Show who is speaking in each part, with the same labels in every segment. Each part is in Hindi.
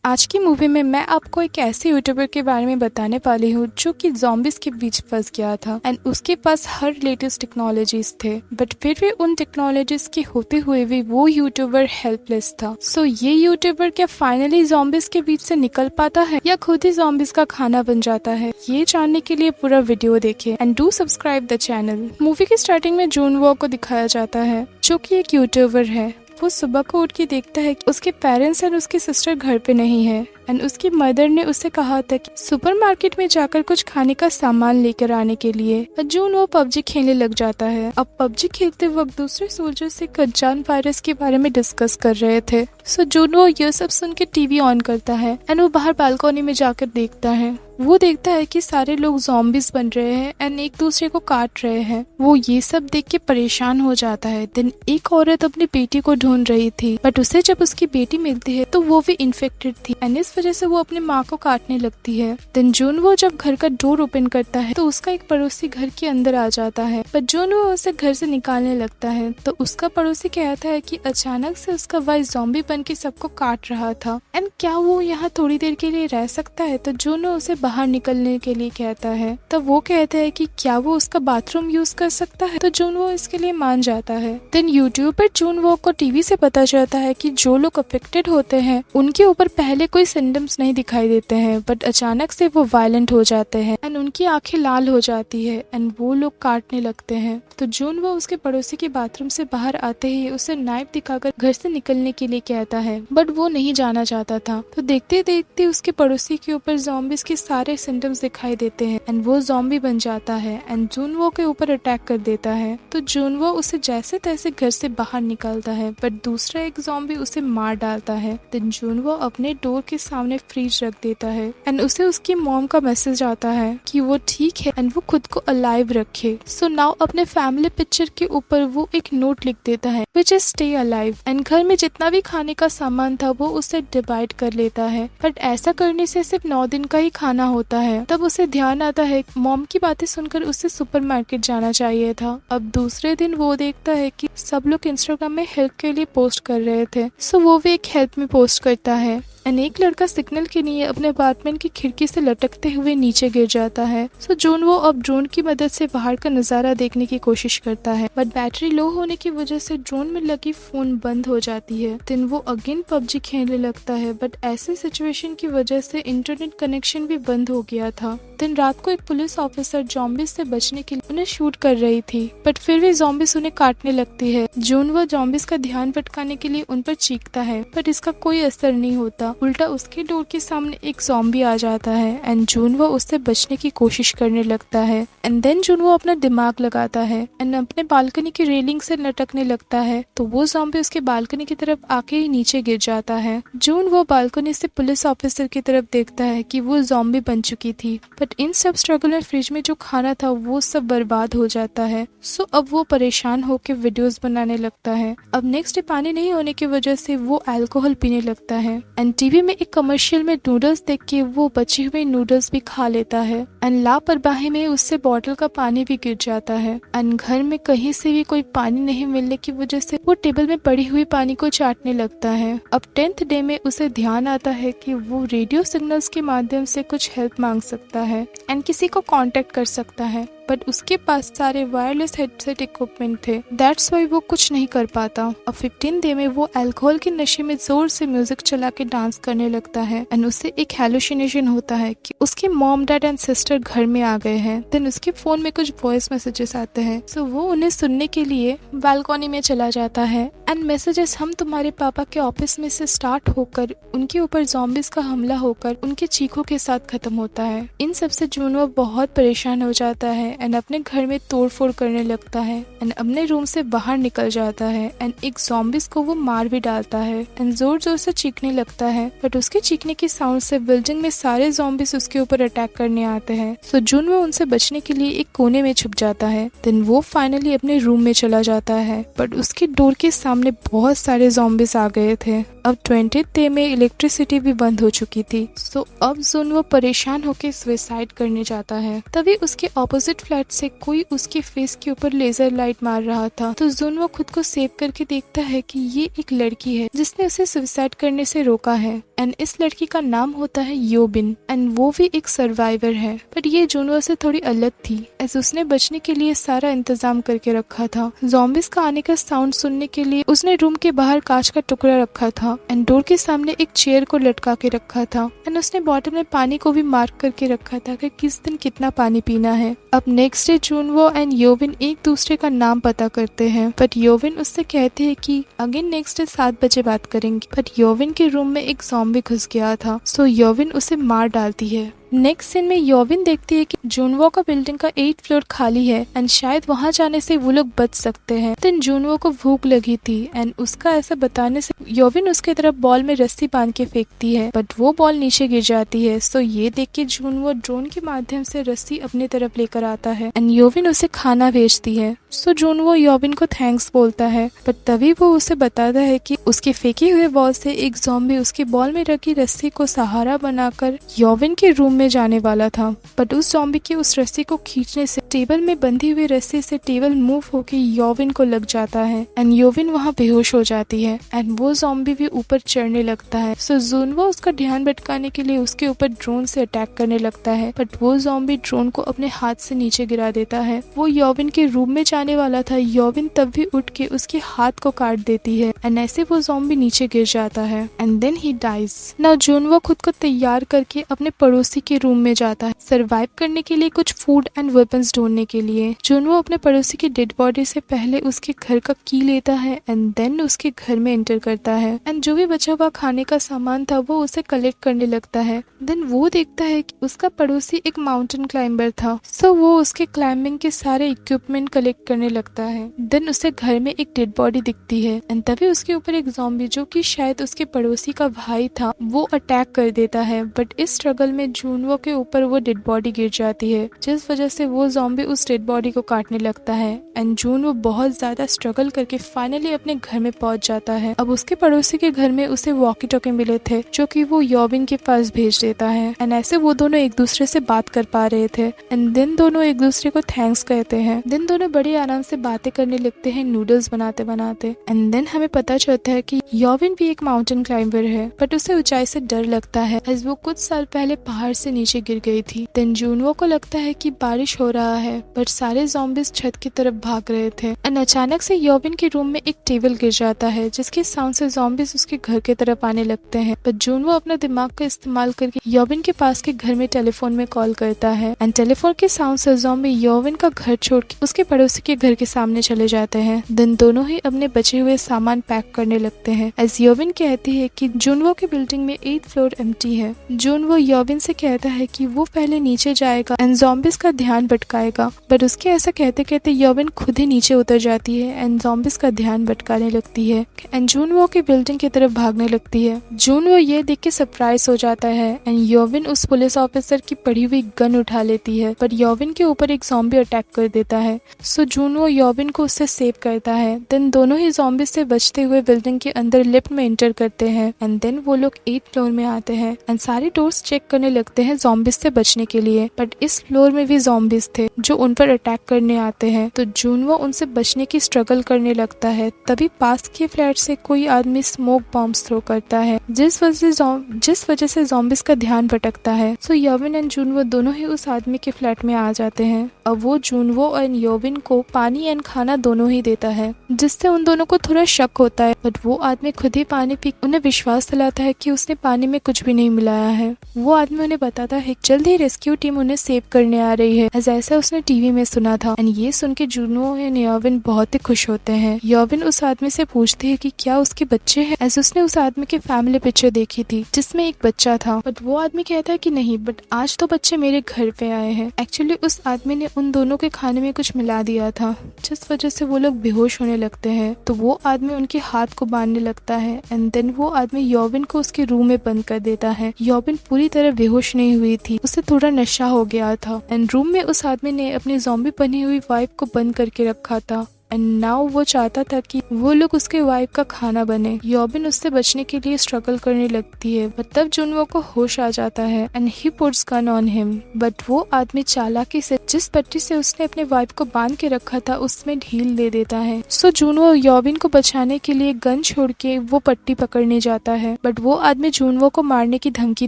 Speaker 1: आज की मूवी में मैं आपको एक ऐसे यूट्यूबर के बारे में बताने वाली हूँ जो कि ज़ॉम्बीज के बीच फंस गया था एंड उसके पास हर लेटेस्ट टेक्नोलॉजीज थे, बट फिर भी उन टेक्नोलॉजीज के होते हुए भी वो यूट्यूबर हेल्पलेस था। सो ये यूट्यूबर क्या फाइनली ज़ॉम्बीज के बीच से निकल पाता है या खुद ही ज़ॉम्बीज का खाना बन जाता है? ये जानने के लिए पूरा वीडियो देखें and do subscribe the channel. Movie की स्टार्टिंग में जून वॉ को दिखाया जाता है जो कि एक यूट्यूबर है। वो सुबह को उठ के देखता है कि उसके पेरेंट्स एंड उसकी सिस्टर घर पे नहीं है एंड उसकी मदर ने उससे कहा था कि सुपरमार्केट में जाकर कुछ खाने का सामान लेकर आने के लिए। जून वो पबजी खेलने लग जाता है। अब पबजी खेलते वक्त दूसरे सोल्जर से कच्चान वायरस के बारे में डिस्कस कर रहे थे। सो जून वो ये सब सुन के टीवी ऑन करता है एंड वो बाहर बालकनी में जाकर देखता है। वो देखता है कि सारे लोग ज़ॉम्बीज बन रहे हैं एंड एक दूसरे को काट रहे हैं। वो ये सब देख के परेशान हो जाता है। दिन एक औरत अपनी बेटी को ढूंढ रही थी, बट उसे जब उसकी बेटी मिलती है तो वो भी इन्फेक्टेड थी एंड इस वजह से वो अपनी माँ को काटने लगती है। दिन जून वो जब घर का डोर ओपन करता है तो उसका एक पड़ोसी घर के अंदर आ जाता है, बट जून वो उसे घर से निकालने लगता है तो उसका पड़ोसी कहता है कि अचानक से उसका भाई ज़ॉम्बी बन के सबको काट रहा था एंड क्या वो यहाँ थोड़ी देर के लिए रह सकता है? तो जून उसे बाहर निकलने के लिए कहता है। तब वो कहता है कि क्या वो उसका बाथरूम यूज कर सकता है? तो जून वो इसके लिए मान जाता है। देन यूट्यूब पर जून वो को टीवी से पता चलता है कि जो लोग अफेक्टेड होते हैं उनके ऊपर पहले कोई सिम्टम्स नहीं दिखाई देते हैं, बट अचानक से वो वायलेंट हो जाते हैं एंड उनकी आंखें लाल हो जाती है एंड वो लोग काटने लगते हैं। तो जून वो उसके पड़ोसी के बाथरूम से बाहर आते ही उसे नाइफ दिखाकर घर से निकलने के लिए कहता है, बट वो नहीं जाना चाहता था। तो देखते देखते उसके पड़ोसी के ऊपर ज़ॉम्बीज के सारे सिम्टम्स दिखाई देते हैं एंड वो ज़ॉम्बी बन जाता है एंड जून वो के ऊपर अटैक कर देता है। तो जून वो उसे जैसे तैसे घर से बाहर निकालता है, बट दूसरा एक ज़ॉम्बी उसे मार डालता है। देन जून वो अपने डोर के सामने फ्रीज रख देता है एंड उसे उसकी मॉम का मैसेज आता है कि वो ठीक है एंड वो खुद को अलाइव रखे। सो नाउ अपने फैमिली पिक्चर के ऊपर वो एक नोट लिख देता है which is stay alive and घर में जितना भी खाने का सामान था वो उसे डिवाइड कर लेता है, बट ऐसा करने से सिर्फ 9 दिन का ही खाना होता है। तब उसे ध्यान आता है मॉम की बातें सुनकर उसे सुपरमार्केट जाना चाहिए था। अब दूसरे दिन वो देखता है कि सब लोग इंस्टाग्राम में हेल्प के लिए पोस्ट कर रहे थे, सो वो भी एक हेल्प में पोस्ट करता है एंड एक लड़का सिग्नल के लिए अपने अपार्टमेंट की खिड़की से लटकते हुए नीचे गिर जाता है। सो जून वो अब ड्रोन की मदद से बाहर का नजारा देखने की कोशिश करता है, बट बैटरी लो होने की वजह से ड्रोन में लगी फोन बंद हो जाती है। दिन वो अगेन पबजी खेलने लगता है, बट ऐसे सिचुएशन की वजह से इंटरनेट कनेक्शन भी बंद हो गया था। दिन रात को एक पुलिस ऑफिसर ज़ॉम्बीज से बचने के लिए उन्हें शूट कर रही थी, बट फिर भी ज़ॉम्बीज उन्हें काटने लगती है। जून वो ज़ॉम्बीज का ध्यान भटकाने के लिए उन पर चीखता है, बट इसका कोई असर नहीं होता। उल्टा उसके डोर के सामने एक ज़ॉम्बी आ जाता है एंड जून वो उससे बचने की कोशिश करने लगता है एंड देन जून वो अपना दिमाग लगाता है एंड अपने बालकनी की रेलिंग से लटकने लगता है तो वो ज़ॉम्बी उसके बालकनी की तरफ आके ही नीचे गिर जाता है। जून वो बालकनी से पुलिस ऑफिसर की तरफ देखता है कि वो ज़ॉम्बी बन चुकी थी, बट इन सब स्ट्रगल में फ्रिज में जो खाना था वो सब बर्बाद हो जाता है। सो अब वो परेशान होकर वीडियोस बनाने लगता है। अब नेक्स्ट डे पानी नहीं होने की वजह से वो अल्कोहल पीने लगता है एंड टीवी में एक कमर्शियल में नूडल्स देख के वो बचे हुए नूडल्स भी खा लेता है एंड लापरवाही में उससे बॉटल का पानी भी गिर जाता है एंड घर में कहीं से भी कोई पानी नहीं मिलने की वजह से वो टेबल में पड़ी हुई पानी को चाटने लगता है। अब 10th डे में उसे ध्यान आता है कि वो रेडियो सिग्नल्स के माध्यम से कुछ हेल्प मांग सकता है एंड किसी को कांटेक्ट कर सकता है, बट उसके पास सारे वायरलेस हेडसेट इक्विपमेंट थे, दैट्स वाई वो कुछ नहीं कर पाता। अब 15 डे में वो अल्कोहल के नशे में जोर से म्यूजिक चला के डांस करने लगता है एंड उसे एक हैलुसिनेशन होता है कि उसके मॉम डैड एंड सिस्टर घर में आ गए हैं। देन उसके फोन में कुछ वॉइस मैसेजेस आते हैं, सो वो उन्हें सुनने के लिए बालकनी में चला जाता है एंड मैसेजेस हम तुम्हारे पापा के ऑफिस में से स्टार्ट होकर उनके ऊपर ज़ॉम्बीज का हमला होकर उनके चीखों के साथ खत्म होता है। इन सबसे जून बहुत परेशान हो जाता है एंड अपने घर में तोड़फोड़ करने लगता है एंड अपने रूम से बाहर निकल जाता है एंड एक ज़ॉम्बीज को वो मार भी डालता है एंड जोर जोर से चीखने लगता है, बट उसके चीखने की साउंड से बिल्डिंग में सारे ज़ॉम्बीज उसके ऊपर अटैक करने आते हैं। सो जून वो उनसे बचने के लिए एक कोने में छुप जाता है। देन वो फाइनली अपने रूम में चला जाता है, बट उसके डोर के सामने बहुत सारे ज़ॉम्बीज आ गए थे। अब 20th डे में इलेक्ट्रिसिटी भी बंद हो चुकी थी। सो अब जून वो परेशान होकर सुसाइड करने जाता है। तभी उसके ऑपोजिट फ्लैट से कोई उसके फेस के ऊपर लेजर लाइट मार रहा था। तो जुनवो खुद को सेव करके देखता है कि ये एक लड़की है जिसने उसे सुसाइड करने से रोका है एंड इस लड़की का नाम होता है योबिन एंड वो भी एक सर्वाइवर है। बट ये जुनवो से थोड़ी अलग थी एज उसने बचने के लिए सारा इंतजाम करके रखा था। ज़ॉम्बीज का आने का साउंड सुनने के लिए उसने रूम के बाहर कांच का टुकड़ा रखा था एंड डोर के सामने एक चेयर को लटका के रखा था एंड उसने बॉटल में पानी को भी मार्क करके रखा था कि किस दिन कितना पानी पीना है। अब नेक्स्ट डे जुनवो एंड योबिन एक दूसरे का नाम पता करते हैं बट योबिन उससे कहते हैं कि अगेन नेक्स्ट डे 7 बजे बात करेंगे। बट योबिन के रूम में एक ज़ॉम्बी घुस गया था सो योबिन उसे मार डालती है। नेक्स्ट सीन में योबिन देखती है कि जुनवो का बिल्डिंग का 8th फ्लोर खाली है एंड शायद वहां जाने से वो लोग बच सकते हैं। देन जुनवो को भूख लगी थी एंड उसका ऐसा बताने से योबिन उसके तरफ बॉल में रस्सी बांध के फेंकती है बट वो बॉल नीचे गिर जाती है। सो ये देख के जुनवो ड्रोन के माध्यम से रस्सी अपने तरफ लेकर आता है एंड योबिन उसे खाना भेजती है। सो जुनवो योबिन को थैंक्स बोलता है बट तभी वो उसे बताता है कि उसके फेंके हुए बॉल से एक ज़ॉम्बी उसके बॉल में रखी रस्सी को सहारा बनाकर योबिन के रूम में जाने वाला था। बट उस ज़ॉम्बी की उस रस्सी को खींचने से टेबल में बंधी हुई रस्सी से टेबल मूव होकर योबिन को लग जाता है एंड योबिन वहाँ बेहोश हो जाती है एंड वो ज़ॉम्बी भी ऊपर चढ़ने लगता है। सो जुनवो उसका ध्यान भटकाने के लिए उसके ऊपर ड्रोन से अटैक करने लगता है बट वो ज़ॉम्बी ड्रोन को अपने हाथ से नीचे गिरा देता है। वो योबिन के रूम में जाने वाला था, योबिन तब भी उठ के उसके हाथ को काट देती है एंड ऐसे वो ज़ॉम्बी नीचे गिर जाता है and then he dies. Now जुनवो खुद को तैयार करके अपने पड़ोसी के रूम में जाता है सरवाइव करने के लिए, कुछ फूड एंड वेपन्स ढूंढने के लिए। जुनवो अपने पड़ोसी की डेड बॉडी से पहले उसके घर का की लेता है एंड देन उसके घर में एंटर करता है एंड जो भी बचा हुआ खाने का सामान था वो उसे कलेक्ट करने लगता है। देन वो देखता है कि उसका पड़ोसी एक माउंटेन क्लाइंबर था सो वो उसके क्लाइंबिंग के सारे इक्विपमेंट कलेक्ट करने लगता है। देन उसे घर में एक डेड बॉडी दिखती है एंड तभी उसके ऊपर एक ज़ॉम्बी जो कि शायद उसके पड़ोसी का भाई था वो अटैक कर देता है बट इस स्ट्रगल में जुनवो के ऊपर वो डेड बॉडी गिर जाती है जिस वजह से वो ज़ॉम्बी उस डेड बॉडी को काटने लगता है एंड जुनवो बहुत ज्यादा स्ट्रगल करके फाइनली अपने घर में पहुंच जाता है। अब उसके पड़ोसी के घर में उसे वॉकी टॉकी मिले थे जो कि वो योबिन के पास भेज देता है एंड ऐसे वो दोनों एक दूसरे से बात कर पा रहे थे एंड देन दोनों एक दूसरे को थैंक्स कहते हैं। देन दोनों बड़े आराम से बातें करने लगते हैं नूडल्स बनाते बनाते एंड देन हमें पता चलता है कि योबिन भी एक माउंटेन क्लाइंबर है बट उसे ऊंचाई से डर लगता है एज वो कुछ साल पहले पहाड़ से नीचे गिर गई थी। देन जुनवो को लगता है कि बारिश हो रहा है बट सारे ज़ॉम्बीज छत की तरफ भाग रहे थे एंड अचानक से योबिन के रूम में एक टेबल गिर जाता है जिसके साउंड से ज़ॉम्बीज उसके घर की तरफ आने लगते हैं बट जुनवो अपना दिमाग का इस्तेमाल करके योबिन के पास के घर में टेलीफोन में कॉल करता है एंड टेलीफोन के साउंड से ज़ॉम्बी योबिन का घर छोड़ के उसके पड़ोसी के घर के सामने चले जाते हैं। देन दोनों ही अपने बचे हुए सामान पैक करने लगते हैं एज योबिन कहती है कि जुनवो के बिल्डिंग में 8th फ्लोर एम्प्टी है। जुनवो योबिन से कहता है कि वो पहले नीचे जाएगा एंड ज़ॉम्बीज का ध्यान भटकाएगा बट उसके ऐसा कहते कहते योबिन खुद ही नीचे उतर जाती है एंड ज़ॉम्बीज का ध्यान भटकाने लगती है एंड जुनवो की बिल्डिंग की तरफ भागने लगती है। जुनवो ये देख के सरप्राइज हो जाता है एंड योबिन उस पुलिस ऑफिसर की पड़ी हुई गन उठा लेती है पर योबिन के ऊपर एक ज़ॉम्बी अटैक कर देता है सो जुनवो योबिन को उससे सेव करता है। देन दोनों ही ज़ॉम्बीज से बचते हुए बिल्डिंग के अंदर लिफ्ट में एंटर करते हैं एंड देन वो लोग 8th फ्लोर में आते हैं एंड सारे डोर्स चेक करने लगते हैं ज़ॉम्बीज से बचने के लिए बट इस फ्लोर में भी ज़ॉम्बीज थे जो उन पर अटैक करने आते हैं तो जुनवो उनसे बचने की स्ट्रगल करने लगता है। तभी पास के फ्लैट से कोई आदमी स्मोक बॉम्ब्स थ्रो करता है जिस वजह से ज़ॉम्बीज का ध्यान भटकता है। सो योबिन एंड जुनवो दोनों ही उस आदमी के फ्लैट में आ जाते हैं। अब वो जुनवो एंड योबिन को पानी एंड खाना दोनों ही देता है जिससे उन दोनों को थोड़ा शक होता है बट वो आदमी खुद ही पानी पी उन्हें विश्वास दिलाता है कि उसने पानी में कुछ भी नहीं मिलाया है। वो आदमी उन्हें बताता है जल्द ही रेस्क्यू टीम उन्हें सेव करने आ रही है ऐसा उसने टीवी में सुना था एंड ये सुन के जुनवो एंड योबिन बहुत ही खुश होते हैं। योबिन उस आदमी से पूछती है कि क्या उसके बच्चे हैं एज उसने उस आदमी की फैमिली पिक्चर देखी थी जिसमें एक बच्चा था बट वो आदमी कहता है कि नहीं बट आज तो बच्चे मेरे घर पे आए हैं। एक्चुअली उस आदमी ने उन दोनों के खाने में कुछ मिला दिया था जिस वजह से वो लोग बेहोश होने लगते हैं तो वो आदमी उनके हाथ को बांधने लगता है एंड देन वो आदमी योबिन को उसके रूम में बंद कर देता है। योबिन पूरी तरह बेहोश नहीं हुई थी, उसे थोड़ा नशा हो गया था एंड रूम में उस आदमी ने अपनी ज़ॉम्बी बनी हुई वाइफ को बंद करके रखा था एंड नाउ वो चाहता था कि वो लोग उसके वाइफ का खाना बने। योबिन उससे बचने के लिए स्ट्रगल करने लगती है, बट तब जुनवो को होश आ जाता है and he puts gun on him. But वो आदमी चालाकी से जिस पट्टी से उसने अपने वाइफ को बांध के रखा था उसमें ढील दे देता है। सो जुनवो योबिन को बचाने के लिए गन छोड़ के वो पट्टी पकड़ने जाता है, बट वो आदमी जुनवो को मारने की धमकी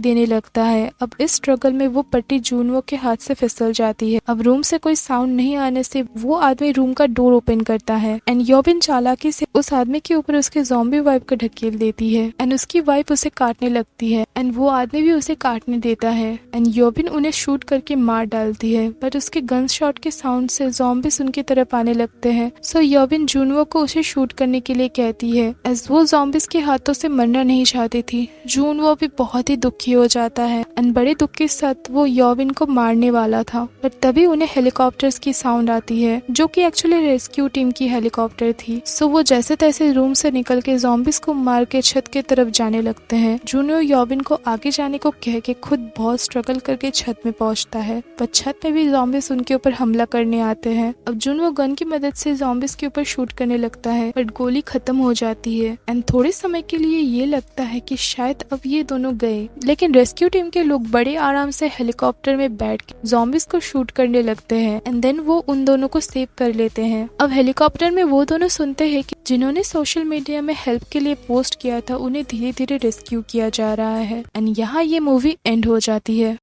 Speaker 1: देने लगता है। अब इस स्ट्रगल में वो पट्टी जुनवो के हाथ से फिसल जाती है। अब रूम से कोई साउंड नहीं आने से वो आदमी रूम का डोर ओपन करता है एंड योबिन चालाकी से उस आदमी के ऊपर उसके ज़ॉम्बी वाइफ को ढकेल देती है एंड उसकी वाइफ उसे काटने लगती है एंड वो आदमी भी उसे काटने देता है एंड योबिन उन्हें शूट करके मार डालती है, बट उसके गन शॉट के साउंड से ज़ॉम्बिस उनकी तरफ आने लगते हैं। सो योबिन जुनवो को उसे शूट करने के लिए कहती है एज वो ज़ॉम्बिस के हाथों से मरना नहीं चाहती थी। जुनवो भी बहुत ही दुखी हो जाता है एंड बड़े दुख के साथ वो योबिन को मारने वाला था, बट तभी उन्हें हेलीकॉप्टर्स की साउंड आती है जो कि एक्चुअली रेस्क्यू टीम की हेलीकॉप्टर थी। सो वो जैसे तैसे रूम से निकल के ज़ॉम्बिस को मार के छत की तरफ जाने लगते हैं। जुनवो योबिन को आगे जाने को कह के खुद बहुत स्ट्रगल करके छत में पहुंचता है, पर छत में भी ज़ॉम्बिस उनके ऊपर हमला करने आते हैं। अब जुनवो गन की मदद से ज़ॉम्बिस के ऊपर शूट करने लगता है, बट गोली खत्म हो जाती है एंड थोड़े समय के लिए ये लगता है कि शायद अब ये दोनों गए, लेकिन रेस्क्यू टीम के लोग बड़े आराम से हेलीकॉप्टर में बैठ के ज़ॉम्बिस को शूट करने लगते हैं एंड देन वो उन दोनों को सेव कर लेते हैं। अब हेलीकॉप्टर में वो दोनों सुनते हैं कि जिन्होंने सोशल मीडिया में हेल्प के लिए पोस्ट किया था उन्हें धीरे धीरे रेस्क्यू किया जा रहा है एंड यहाँ ये मूवी एंड हो जाती है।